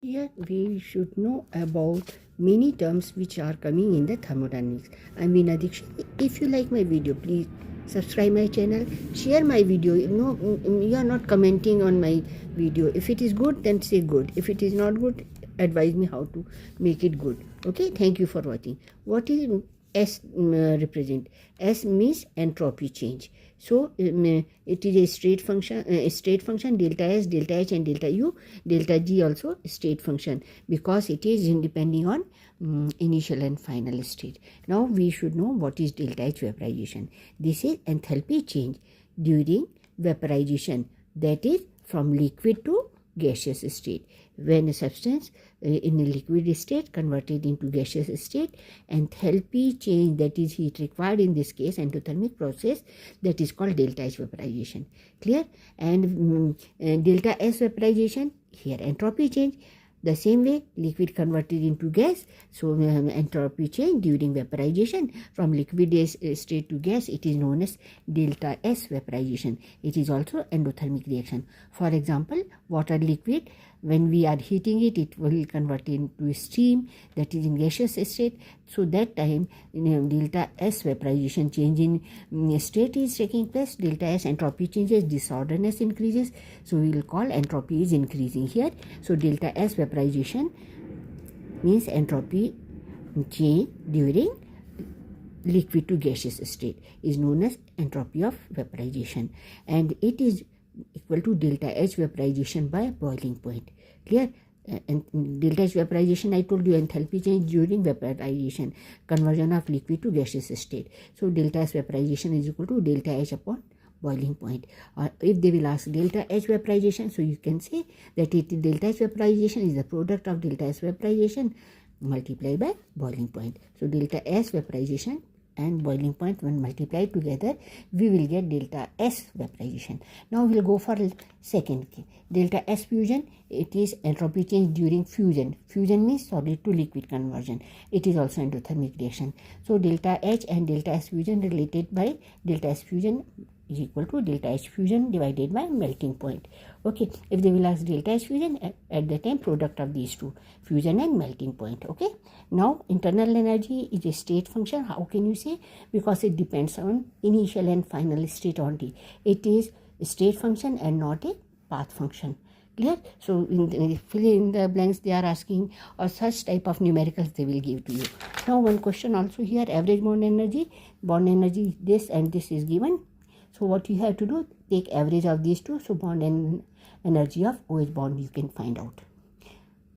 here we should know about many terms which are coming in the thermodynamics. I'm Veena Dikshit. If you like my video, please subscribe my channel, share my video. No, you are not commenting on my video. If it is good, then say good. If it is not good, advise me how to make it good. Okay, thank you for watching. What is S represent? S means entropy change. So it is a state function. Delta S, delta H, and delta U. Delta G also state function because it is depending on initial and final state. Now we should know what is delta H vaporization. This is enthalpy change during vaporization, that is from liquid to gaseous state. When a substance in a liquid state converted into gaseous state, enthalpy change, that is heat required in this case, endothermic process, that is called delta H vaporization. Clear? And delta S vaporization, here entropy change. The same way, liquid converted into gas, so entropy change during vaporization from liquid state to gas, it is known as delta S vaporization. It is also endothermic reaction. For example, water liquid, when we are heating it, it will convert into steam, that is in gaseous state. So that time delta S vaporization change in state is taking place. Delta S entropy changes, disorderness increases, so we will call entropy is increasing here. So delta S vaporization means entropy change during liquid to gaseous state is known as entropy of vaporization, and it is equal to delta H vaporization by boiling point. Clear? And delta H vaporization, I told you, enthalpy change during vaporization, conversion of liquid to gaseous state. So delta S vaporization is equal to delta H upon boiling point. Or if they will ask delta H vaporization, so you can say that delta H vaporization is the product of delta S vaporization multiplied by boiling point. So delta S vaporization and boiling point, when multiplied together, we will get delta S vaporization. Now we will go for second case. Delta S fusion, it is entropy change during fusion. Fusion means solid to liquid conversion. It is also endothermic reaction. So delta H and delta S fusion related by delta S fusion is equal to delta H fusion divided by melting point. Okay, if they will ask delta H fusion, at the time product of these two, fusion and melting point. Okay, now internal energy is a state function. How can you say? Because it depends on initial and final state only. It is a state function and not a path function. Clear? So fill in the blanks they are asking, or such type of numericals they will give to you. Now one question also here, average bond energy. Bond energy, this and this is given. So what you have to do, take average of these two. So bond and energy of OH bond you can find out.